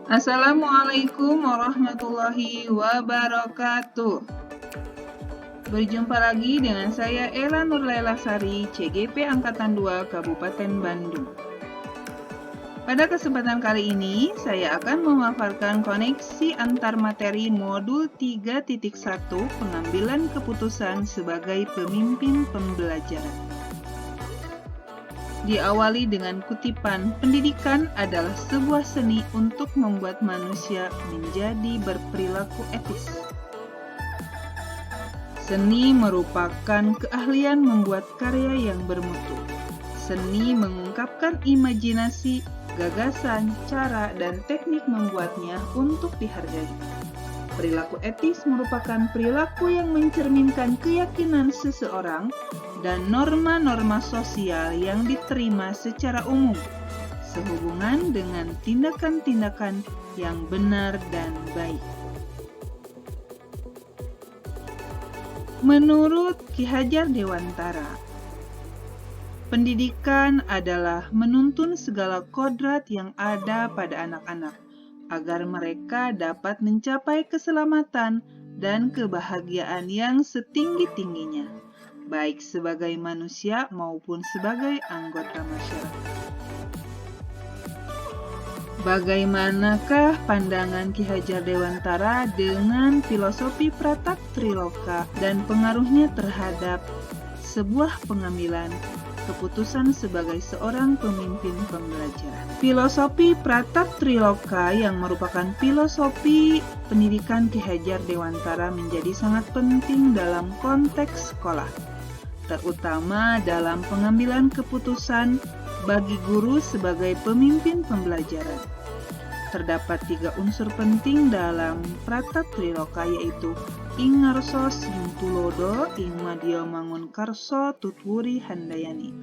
Assalamualaikum warahmatullahi wabarakatuh. Berjumpa lagi dengan saya Ela Nurlaila Sari, CGP Angkatan 2 Kabupaten Bandung. Pada kesempatan kali ini, saya akan memaparkan koneksi antar materi modul 3.1 pengambilan keputusan sebagai pemimpin pembelajaran. Diawali dengan kutipan, pendidikan adalah sebuah seni untuk membuat manusia menjadi berperilaku etis. Seni merupakan keahlian membuat karya yang bermutu. Seni mengungkapkan imajinasi, gagasan, cara, dan teknik membuatnya untuk dihargai. Perilaku etis merupakan perilaku yang mencerminkan keyakinan seseorang dan norma-norma sosial yang diterima secara umum, sehubungan dengan tindakan-tindakan yang benar dan baik. Menurut Ki Hajar Dewantara, pendidikan adalah menuntun segala kodrat yang ada pada anak-anak, agar mereka dapat mencapai keselamatan dan kebahagiaan yang setinggi-tingginya, baik sebagai manusia maupun sebagai anggota masyarakat. Bagaimanakah pandangan Ki Hajar Dewantara dengan filosofi Pratap Triloka dan pengaruhnya terhadap sebuah pengambilan keputusan sebagai seorang pemimpin pembelajaran? Filosofi Pratap Triloka yang merupakan filosofi pendidikan Ki Hajar Dewantara menjadi sangat penting dalam konteks sekolah, terutama dalam pengambilan keputusan bagi guru sebagai pemimpin pembelajaran. Terdapat 3 unsur penting dalam Pratap Triloka, yaitu ing ngarsa simtulodo, ing madya mangun karsa tutwuri handayani.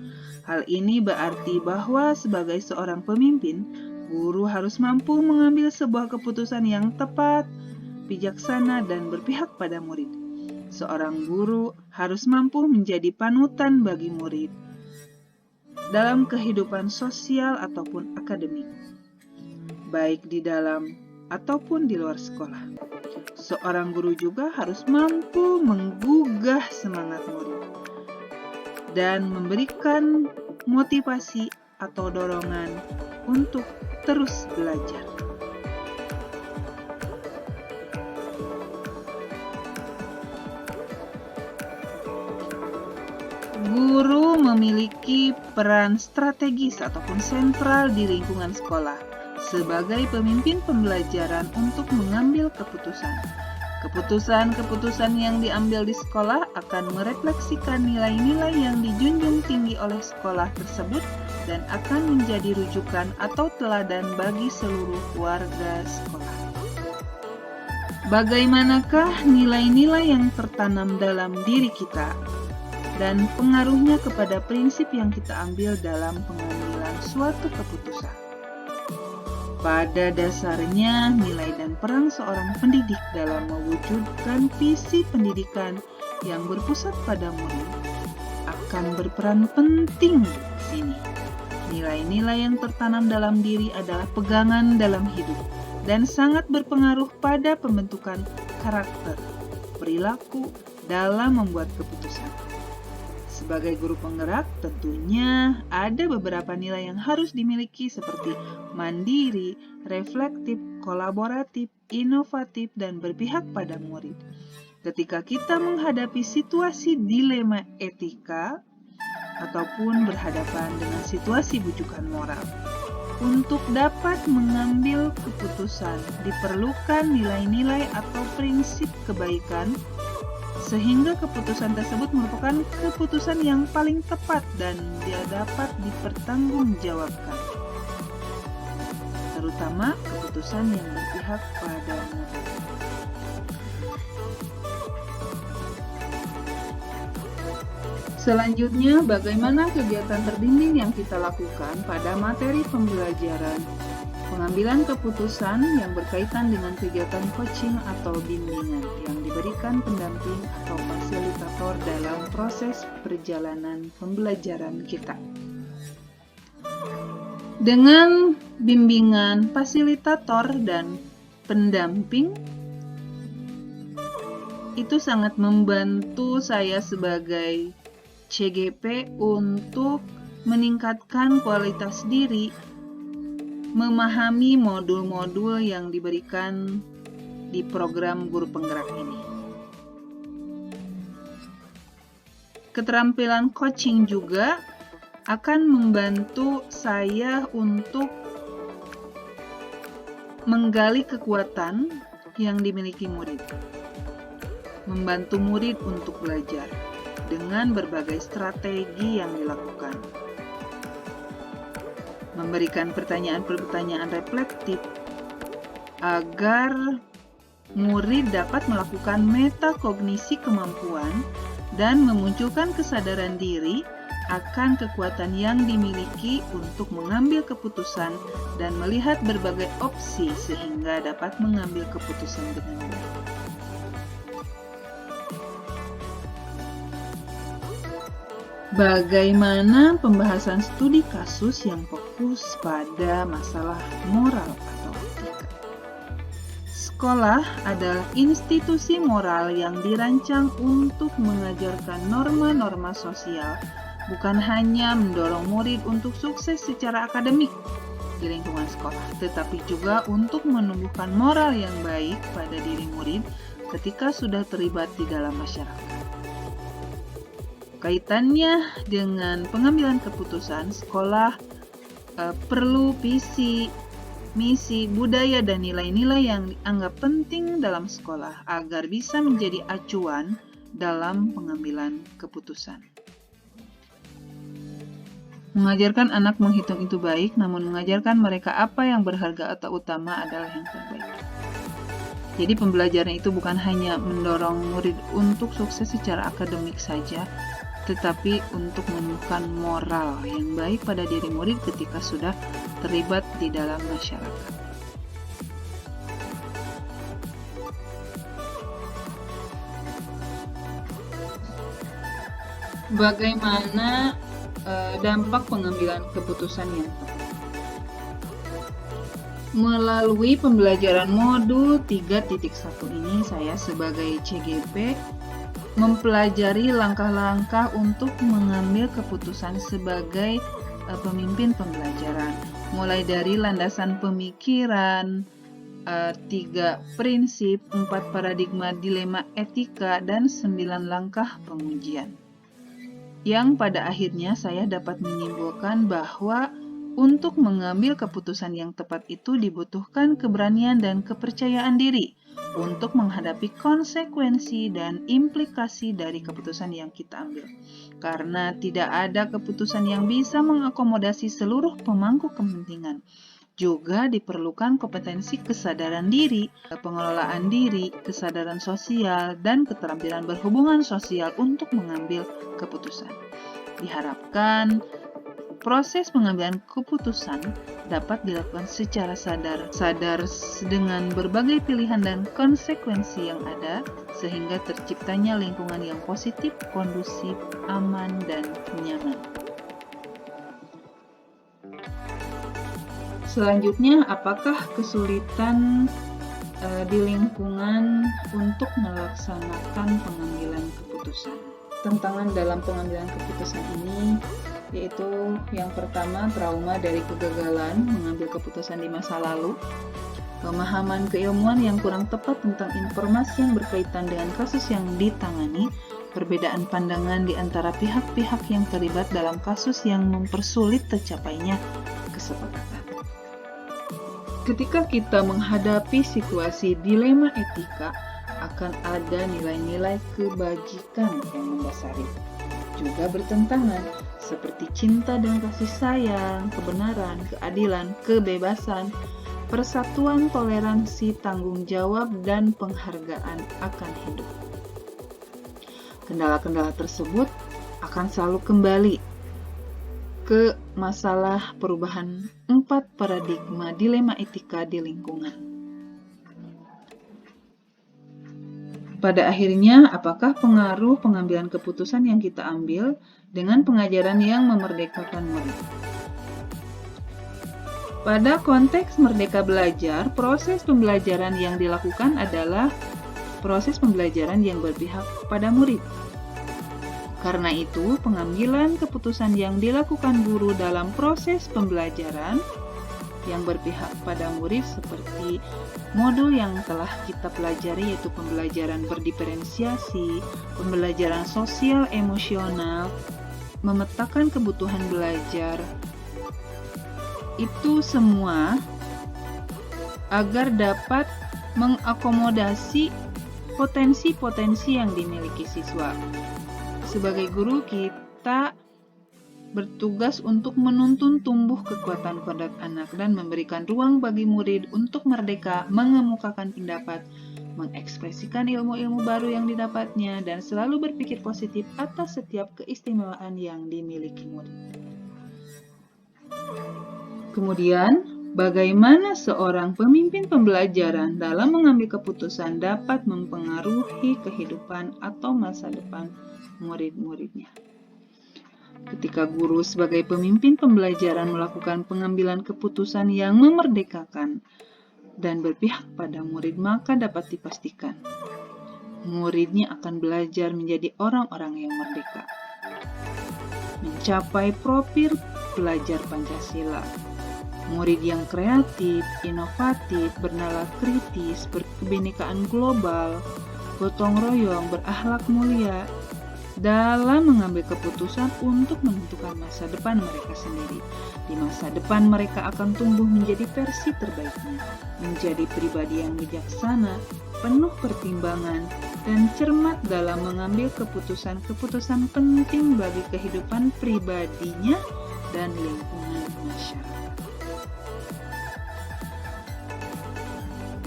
Hal ini berarti bahwa sebagai seorang pemimpin, guru harus mampu mengambil sebuah keputusan yang tepat, bijaksana, dan berpihak pada murid. Seorang guru harus mampu menjadi panutan bagi murid dalam kehidupan sosial ataupun akademik, baik di dalam ataupun di luar sekolah. Seorang guru juga harus mampu menggugah semangat murid dan memberikan motivasi atau dorongan untuk terus belajar. Guru memiliki peran strategis ataupun sentral di lingkungan sekolah sebagai pemimpin pembelajaran untuk mengambil keputusan. Keputusan-keputusan yang diambil di sekolah akan merefleksikan nilai-nilai yang dijunjung tinggi oleh sekolah tersebut dan akan menjadi rujukan atau teladan bagi seluruh warga sekolah. Bagaimanakah nilai-nilai yang tertanam dalam diri kita dan pengaruhnya kepada prinsip yang kita ambil dalam pengambilan suatu keputusan? Pada dasarnya, nilai dan peran seorang pendidik dalam mewujudkan visi pendidikan yang berpusat pada murid akan berperan penting di sini. Nilai-nilai yang tertanam dalam diri adalah pegangan dalam hidup dan sangat berpengaruh pada pembentukan karakter, perilaku dalam membuat keputusan. Sebagai guru penggerak, tentunya ada beberapa nilai yang harus dimiliki seperti mandiri, reflektif, kolaboratif, inovatif, dan berpihak pada murid. Ketika kita menghadapi situasi dilema etika ataupun berhadapan dengan situasi bujukan moral, untuk dapat mengambil keputusan diperlukan nilai-nilai atau prinsip kebaikan, sehingga keputusan tersebut merupakan keputusan yang paling tepat dan dia dapat dipertanggungjawabkan, terutama keputusan yang berpihak pada murid. Selanjutnya, bagaimana kegiatan terbimbing yang kita lakukan pada materi pembelajaran pengambilan keputusan yang berkaitan dengan kegiatan coaching atau bimbingan yang diberikan pendamping atau fasilitator dalam proses perjalanan pembelajaran kita. Dengan bimbingan fasilitator dan pendamping, itu sangat membantu saya sebagai CGP untuk meningkatkan kualitas diri, memahami modul-modul yang diberikan di program guru penggerak ini. Keterampilan coaching juga akan membantu saya untuk menggali kekuatan yang dimiliki murid, membantu murid untuk belajar dengan berbagai strategi yang dilakukan, memberikan pertanyaan-pertanyaan reflektif agar murid dapat melakukan metakognisi kemampuan dan memunculkan kesadaran diri akan kekuatan yang dimiliki untuk mengambil keputusan dan melihat berbagai opsi sehingga dapat mengambil keputusan dengan baik. Bagaimana pembahasan studi kasus yang fokus pada masalah moral atau etika? Sekolah adalah institusi moral yang dirancang untuk mengajarkan norma-norma sosial, bukan hanya mendorong murid untuk sukses secara akademik di lingkungan sekolah, tetapi juga untuk menumbuhkan moral yang baik pada diri murid ketika sudah terlibat di dalam masyarakat. Kaitannya dengan pengambilan keputusan, sekolah perlu visi, misi, budaya, dan nilai-nilai yang dianggap penting dalam sekolah agar bisa menjadi acuan dalam pengambilan keputusan. Mengajarkan anak menghitung itu baik, namun mengajarkan mereka apa yang berharga atau utama adalah yang terbaik. Jadi pembelajaran itu bukan hanya mendorong murid untuk sukses secara akademik saja, tetapi untuk menumbuhkan moral yang baik pada diri murid ketika sudah terlibat di dalam masyarakat. Bagaimana dampak pengambilan keputusan yang tepat? Melalui pembelajaran modul 3.1 ini, saya sebagai CGP mempelajari langkah-langkah untuk mengambil keputusan sebagai pemimpin pembelajaran, mulai dari landasan pemikiran, 3 prinsip, 4 paradigma dilema etika, dan 9 langkah pengujian. Yang pada akhirnya saya dapat menyimpulkan bahwa untuk mengambil keputusan yang tepat itu dibutuhkan keberanian dan kepercayaan diri untuk menghadapi konsekuensi dan implikasi dari keputusan yang kita ambil. Karena tidak ada keputusan yang bisa mengakomodasi seluruh pemangku kepentingan. Juga diperlukan kompetensi kesadaran diri, pengelolaan diri, kesadaran sosial, dan keterampilan berhubungan sosial untuk mengambil keputusan. Diharapkan proses pengambilan keputusan dapat dilakukan secara sadar dengan berbagai pilihan dan konsekuensi yang ada, sehingga terciptanya lingkungan yang positif, kondusif, aman, dan nyaman. Selanjutnya, apakah kesulitan di lingkungan untuk melaksanakan pengambilan keputusan? Tantangan dalam pengambilan keputusan ini yaitu yang pertama, trauma dari kegagalan mengambil keputusan di masa lalu, pemahaman keilmuan yang kurang tepat tentang informasi yang berkaitan dengan kasus yang ditangani, perbedaan pandangan di antara pihak-pihak yang terlibat dalam kasus yang mempersulit tercapainya kesepakatan. Ketika kita menghadapi situasi dilema etika, akan ada nilai-nilai kebajikan yang mendasari. Juga bertentangan, seperti cinta dan kasih sayang, kebenaran, keadilan, kebebasan, persatuan, toleransi, tanggung jawab, dan penghargaan akan hidup. Kendala-kendala tersebut akan selalu kembali ke masalah perubahan 4 paradigma dilema etika di lingkungan. Pada akhirnya, apakah pengaruh pengambilan keputusan yang kita ambil dengan pengajaran yang memerdekakan murid? Pada konteks Merdeka Belajar, proses pembelajaran yang dilakukan adalah proses pembelajaran yang berpihak pada murid. Karena itu, pengambilan keputusan yang dilakukan guru dalam proses pembelajaran yang berpihak pada murid seperti modul yang telah kita pelajari, yaitu pembelajaran berdiferensiasi, pembelajaran sosial emosional, memetakan kebutuhan belajar, itu semua agar dapat mengakomodasi potensi-potensi yang dimiliki siswa. Sebagai guru, kita bertugas untuk menuntun tumbuh kekuatan kodrat anak dan memberikan ruang bagi murid untuk merdeka mengemukakan pendapat, mengekspresikan ilmu-ilmu baru yang didapatnya, dan selalu berpikir positif atas setiap keistimewaan yang dimiliki murid. Kemudian, bagaimana seorang pemimpin pembelajaran dalam mengambil keputusan dapat mempengaruhi kehidupan atau masa depan murid-muridnya. Ketika guru sebagai pemimpin pembelajaran melakukan pengambilan keputusan yang memerdekakan dan berpihak pada murid, maka dapat dipastikan muridnya akan belajar menjadi orang-orang yang merdeka, mencapai profil pelajar Pancasila, murid yang kreatif, inovatif, bernalar kritis, berkebinekaan global, gotong royong, berakhlak mulia, dalam mengambil keputusan untuk menentukan masa depan mereka sendiri. Di masa depan mereka akan tumbuh menjadi versi terbaiknya, menjadi pribadi yang bijaksana, penuh pertimbangan, dan cermat dalam mengambil keputusan-keputusan penting bagi kehidupan pribadinya dan lingkungan masyarakat.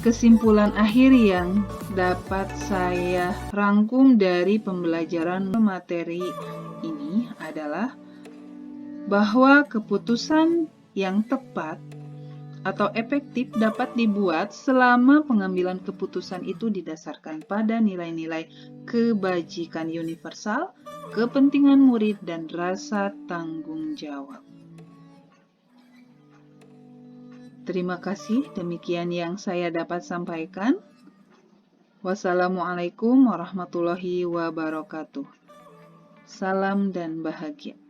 Kesimpulan akhir yang dapat saya rangkum dari pembelajaran materi ini adalah bahwa keputusan yang tepat atau efektif dapat dibuat selama pengambilan keputusan itu didasarkan pada nilai-nilai kebajikan universal, kepentingan murid, dan rasa tanggung jawab. Terima kasih, demikian yang saya dapat sampaikan. Wassalamualaikum warahmatullahi wabarakatuh. Salam dan bahagia.